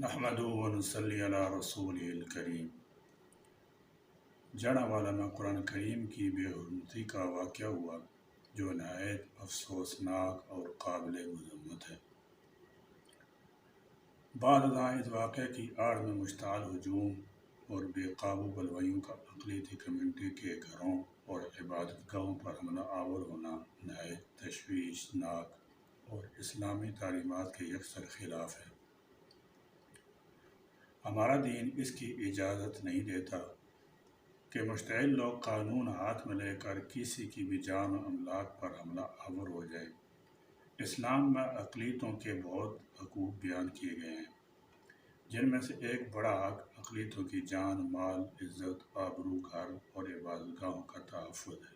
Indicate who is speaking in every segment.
Speaker 1: نحمدہ و نصلی علی رسولہ الکریم۔ جڑا والا میں قرآن کریم کی بے حرمتی کا واقعہ ہوا جو نہایت افسوسناک اور قابل مذمت ہے۔ بعد ازاں اس واقعے کی آڑ میں مشتعل ہجوم اور بے قابو بلوائیوں کا اقلیتی کمیونٹی کے گھروں اور عبادت گاہوں پر حملہ آور ہونا نہایت تشویشناک اور اسلامی تعلیمات کے یکسر خلاف ہے۔ ہمارا دین اس کی اجازت نہیں دیتا کہ مشتعل لوگ قانون ہاتھ میں لے کر کسی کی بھی جان و املاک پر حملہ آور ہو جائے۔ اسلام میں اقلیتوں کے بہت حقوق بیان کیے گئے ہیں، جن میں سے ایک بڑا حق اقلیتوں کی جان، مال، عزت، آبرو، گھر اور عبادت گاہوں کا تحفظ ہے۔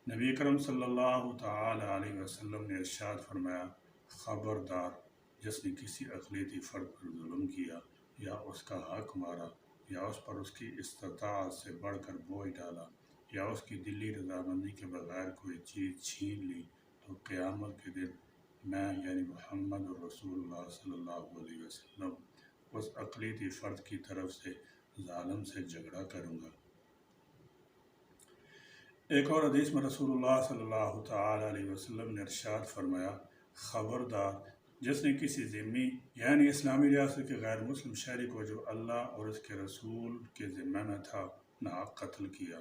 Speaker 1: نبی اکرم صلی اللہ تعالی علیہ وسلم نے ارشاد فرمایا، خبردار جس نے کسی اقلیتی فرد پر ظلم کیا یا اس کا حق مارا یا اس پر اس کی استطاعت سے بڑھ کر بوجھ ڈالا یا اس کی دلی رضامندی کے بغیر کوئی چیز چھین لی تو قیامت کے دن میں یعنی محمد رسول اللہ صلی اللہ علیہ وسلم اس اقلیتی فرد کی طرف سے ظالم سے جھگڑا کروں گا۔ ایک اور حدیث میں رسول اللہ صلی اللہ تعالی علیہ وسلم نے ارشاد فرمایا، خبردار جس نے کسی ذمہ یعنی اسلامی ریاست کے غیر مسلم شہری کو جو اللہ اور اس کے رسول کے ذمہ میں تھا ناحق قتل کیا،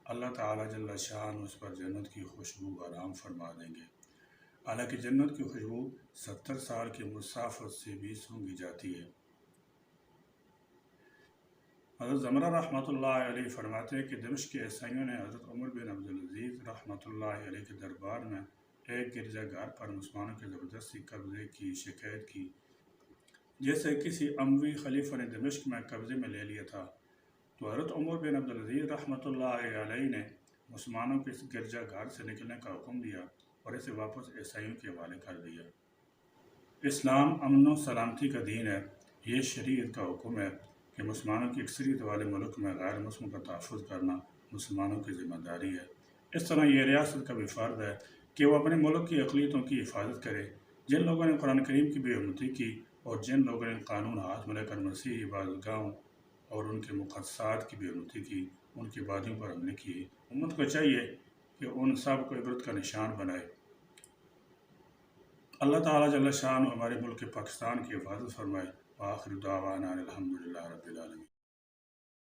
Speaker 1: اللہ تعالیٰ جل شان اس پر جنت کی خوشبو حرام فرما دیں گے، حالانکہ جنت کی خوشبو 70 سال کی مسافت سے بھی سونگھی جاتی ہے۔ حضرت زمرہ رحمۃ اللہ علیہ فرماتے ہیں کہ دمشق کے عیسائیوں نے حضرت عمر بن عبدالعزیز رحمۃ اللہ علیہ کے دربار میں ایک گرجا گھر پر مسلمانوں کے زبردستی قبضے کی شکایت کی، جیسے کسی اموی خلیفہ نے دمشق میں قبضے میں لے لیا تھا۔ تو حضرت عمر بن عبدالعزیز رحمۃ اللہ علیہ نے مسلمانوں کے اس گرجا گھر سے نکلنے کا حکم دیا اور اسے واپس عیسائیوں کے حوالے کر دیا۔ اسلام امن و سلامتی کا دین ہے۔ یہ شریعت کا حکم ہے کہ مسلمانوں کی اکثریت والے ملک میں غیر مسلموں کا تحفظ کرنا مسلمانوں کی ذمہ داری ہے۔ اس طرح یہ ریاست کا بھی فرض ہے کہ وہ اپنے ملک کی اقلیتوں کی حفاظت کرے۔ جن لوگوں نے قرآن کریم کی بے حرمتی کی اور جن لوگوں نے قانون ہاتھ میں لے کر مسیحی عبادت گاہوں اور ان کے مقدسات کی بے حرمتی کی، ان کی آبادیوں پر حملے کیے، امت کو چاہیے کہ ان سب کو عبرت کا نشان بنائے۔ اللہ تعالیٰ جل شانہ ہمارے ملک پاکستان کی حفاظت فرمائے۔ وآخر دعوانا الحمدللہ رب العالمین۔